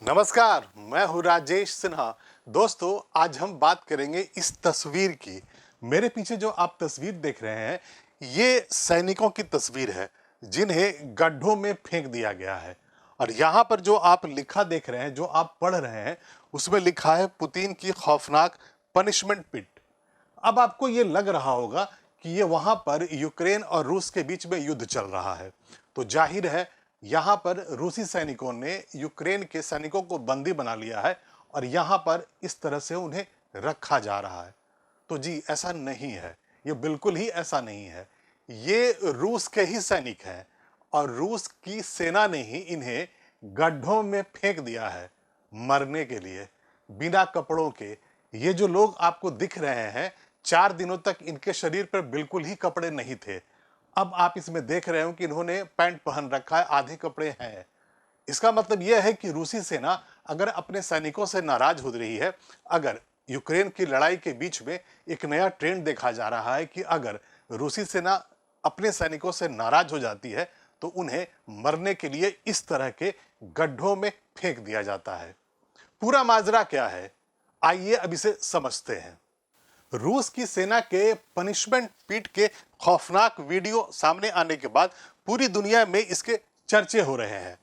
नमस्कार, मैं हूँ राजेश सिन्हा। दोस्तों, आज हम बात करेंगे इस तस्वीर की। मेरे पीछे जो आप तस्वीर देख रहे हैं, ये सैनिकों की तस्वीर है जिन्हें गड्ढों में फेंक दिया गया है। और यहाँ पर जो आप लिखा देख रहे हैं, जो आप पढ़ रहे हैं, उसमें लिखा है पुतिन की खौफनाक पनिशमेंट पिट। अब आपको ये लग रहा होगा कि ये वहां पर यूक्रेन और रूस के बीच में युद्ध चल रहा है, तो जाहिर है यहां पर रूसी सैनिकों ने यूक्रेन के सैनिकों को बंदी बना लिया है और यहां पर इस तरह से उन्हें रखा जा रहा है। तो जी, ऐसा नहीं है, ये बिल्कुल ही ऐसा नहीं है। ये रूस के ही सैनिक हैं और रूस की सेना ने ही इन्हें गड्ढों में फेंक दिया है मरने के लिए, बिना कपड़ों के। ये जो लोग आपको दिख रहे हैं, 4 दिनों तक इनके शरीर पर बिल्कुल ही कपड़े नहीं थे। अब आप इसमें देख रहे हो कि इन्होंने पैंट पहन रखा है, आधे कपड़े हैं। इसका मतलब यह है कि रूसी सेना अगर अपने सैनिकों से नाराज हो रही है, अगर यूक्रेन की लड़ाई के बीच में एक नया ट्रेंड देखा जा रहा है कि अगर रूसी सेना अपने सैनिकों से नाराज हो जाती है तो उन्हें मरने के लिए इस तरह के गड्ढों में फेंक दिया जाता है। पूरा माजरा क्या है, आइए अब इसे समझते हैं। रूस की सेना के पनिशमेंट पीट के खौफनाक वीडियो सामने आने के बाद पूरी दुनिया में इसके चर्चे हो रहे हैं।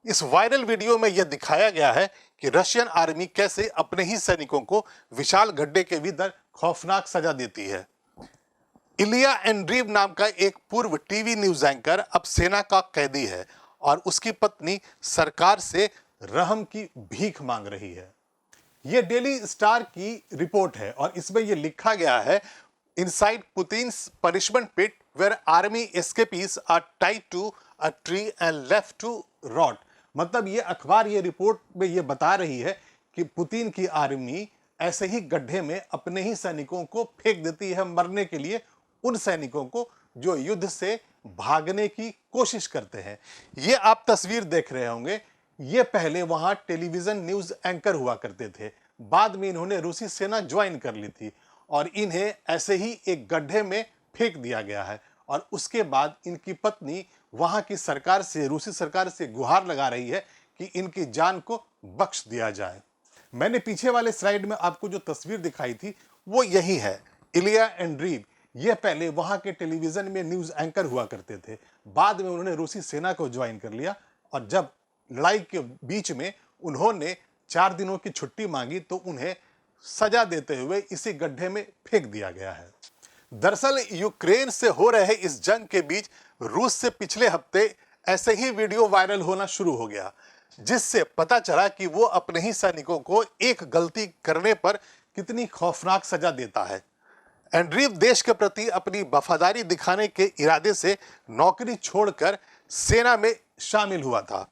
इस वायरल वीडियो में यह दिखाया गया है कि रशियन आर्मी कैसे अपने ही सैनिकों को विशाल गड्ढे के भीतर खौफनाक सजा देती है। इलिया एंड्रीव नाम का एक पूर्व टीवी न्यूज एंकर अब सेना का कैदी है और उसकी पत्नी सरकार से रहम की भीख मांग रही है। ये डेली स्टार की रिपोर्ट है और इसमें यह लिखा गया है, inside Putin's punishment pit where army escapees are tied to a tree and left to rot. मतलब ये अखबार ये रिपोर्ट में ये बता रही है कि पुतिन की आर्मी ऐसे ही गड्ढे में अपने ही सैनिकों को फेंक देती है मरने के लिए, उन सैनिकों को जो युद्ध से भागने की कोशिश करते हैं। ये आप तस्वीर देख रहे होंगे, ये पहले वहां टेलीविजन न्यूज एंकर हुआ करते थे। बाद में इन्होंने रूसी सेना ज्वाइन कर ली थी और इन्हें ऐसे ही एक गड्ढे में फेंक दिया गया है। और उसके बाद इनकी पत्नी वहां की सरकार से, रूसी सरकार से गुहार लगा रही है कि इनकी जान को बख्श दिया जाए। मैंने पीछे वाले स्लाइड में आपको जो तस्वीर दिखाई थी वो यही है, इलिया एंड्रीव। ये पहले वहां के टेलीविजन में न्यूज एंकर हुआ करते थे, बाद में उन्होंने रूसी सेना को ज्वाइन कर लिया और जब लड़ाई के बीच में उन्होंने 4 दिनों की छुट्टी मांगी तो उन्हें सजा देते हुए इसी गड्ढे में फेंक दिया गया है। दरअसल यूक्रेन से हो रहे इस जंग के बीच रूस से पिछले हफ्ते ऐसे ही वीडियो वायरल होना शुरू हो गया, जिससे पता चला कि वो अपने ही सैनिकों को एक गलती करने पर कितनी खौफनाक सजा देता है। एंड्रीव देश के प्रति अपनी वफादारी दिखाने के इरादे से नौकरी छोड़कर सेना में शामिल हुआ था,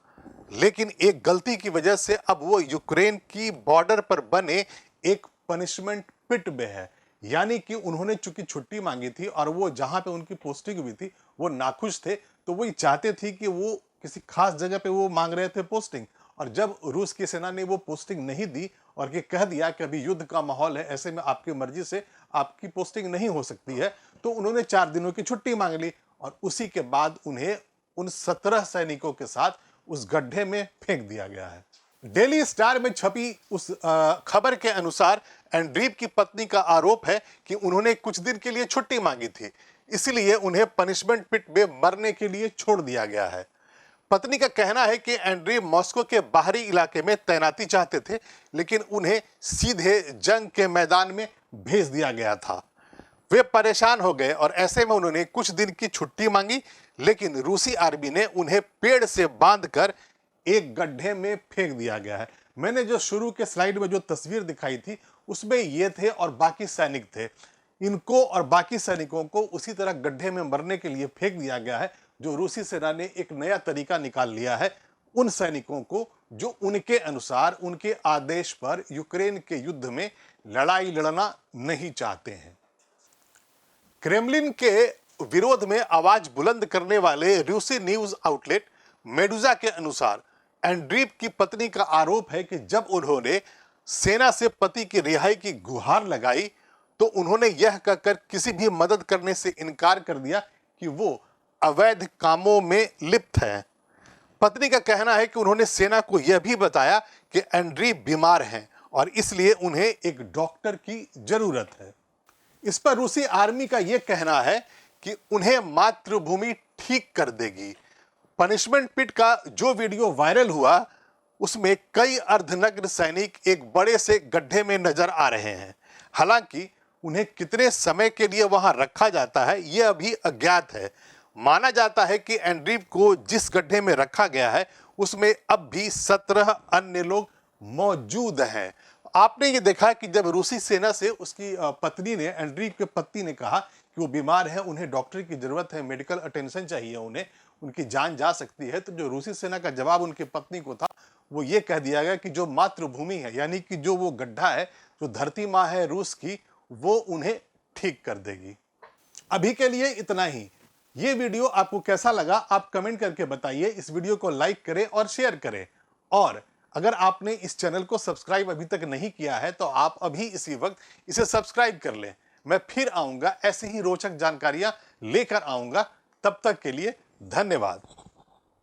लेकिन एक गलती की वजह से अब वो यूक्रेन की बॉर्डर पर बने एक पनिशमेंट पिट में है। यानी कि उन्होंने चूंकि छुट्टी मांगी थी और वो जहां पे उनकी पोस्टिंग हुई थी वो नाखुश थे, तो वो चाहते थे कि वो किसी खास जगह पे वो मांग रहे थे पोस्टिंग, और जब रूस की सेना ने वो पोस्टिंग नहीं दी और ये कह दिया कि अभी युद्ध का माहौल है, ऐसे में आपकी मर्जी से आपकी पोस्टिंग नहीं हो सकती है, तो उन्होंने 4 दिनों की छुट्टी मांग ली और उसी के बाद उन्हें उन 17 सैनिकों के साथ उस गड्ढे में फेंक दिया गया है। डेली स्टार में छपी उस खबर के अनुसार एंड्रीव की पत्नी का आरोप है कि उन्होंने कुछ दिन के लिए छुट्टी मांगी थी, इसलिए उन्हें पनिशमेंट पिट में मरने के लिए छोड़ दिया गया है। पत्नी का कहना है कि एंड्रीव मॉस्को के बाहरी इलाके में तैनाती चाहते थे, लेकिन उन्हें सीधे जंग के मैदान में भेज दिया गया था। वे परेशान हो गए और ऐसे में उन्होंने कुछ दिन की छुट्टी मांगी, लेकिन रूसी आर्मी ने उन्हें पेड़ से बांधकर एक गड्ढे में फेंक दिया गया है। मैंने जो शुरू के स्लाइड में जो तस्वीर दिखाई थी उसमें ये थे और बाकी सैनिक थे। इनको और बाकी सैनिकों को उसी तरह गड्ढे में मरने के लिए फेंक दिया गया है, जो रूसी सेना ने एक नया तरीका निकाल लिया है उन सैनिकों को जो उनके अनुसार, उनके आदेश पर यूक्रेन के युद्ध में लड़ाई लड़ना नहीं चाहते हैं। क्रेमलिन के विरोध में आवाज बुलंद करने वाले रूसी न्यूज आउटलेट मेडुजा के अनुसार एंड्रीव की पत्नी का आरोप है कि जब उन्होंने सेना से पति की रिहाई की गुहार लगाई तो उन्होंने यह कहकर किसी भी मदद करने से इनकार कर दिया कि वो अवैध कामों में लिप्त हैं। पत्नी का कहना है कि उन्होंने सेना को यह भी बताया कि एंड्री बीमार हैं और इसलिए उन्हें एक डॉक्टर की जरूरत है। इस पर रूसी आर्मी का यह कहना है कि उन्हें मातृभूमि ठीक कर देगी। पनिशमेंट पिट का जो वीडियो वायरल हुआ उसमें कई अर्धनग्न सैनिक एक बड़े से गड्ढे में नजर आ रहे हैं। हालांकि उन्हें कितने समय के लिए वहां रखा जाता है यह अभी अज्ञात है। माना जाता है कि एंड्रीव को जिस गड्ढे में रखा गया है उसमें अब भी 17 अन्य लोग मौजूद हैं। आपने ये देखा कि जब रूसी सेना से उसकी पत्नी ने, एंड्रीव के पति ने कहा कि वो बीमार है, उन्हें डॉक्टर की जरूरत है, मेडिकल अटेंशन चाहिए, उन्हें उनकी जान जा सकती है, तो जो रूसी सेना का जवाब उनकी पत्नी को था वो ये कह दिया गया कि जो मातृभूमि है, यानी कि जो वो गड्ढा है, जो धरती माँ है रूस की, वो उन्हें ठीक कर देगी। अभी के लिए इतना ही। ये वीडियो आपको कैसा लगा आप कमेंट करके बताइए। इस वीडियो को लाइक करें और शेयर करें। और अगर आपने इस चैनल को सब्सक्राइब अभी तक नहीं किया है तो आप अभी इसी वक्त इसे सब्सक्राइब कर लें। मैं फिर आऊंगा, ऐसे ही रोचक जानकारियां लेकर आऊंगा। तब तक के लिए धन्यवाद।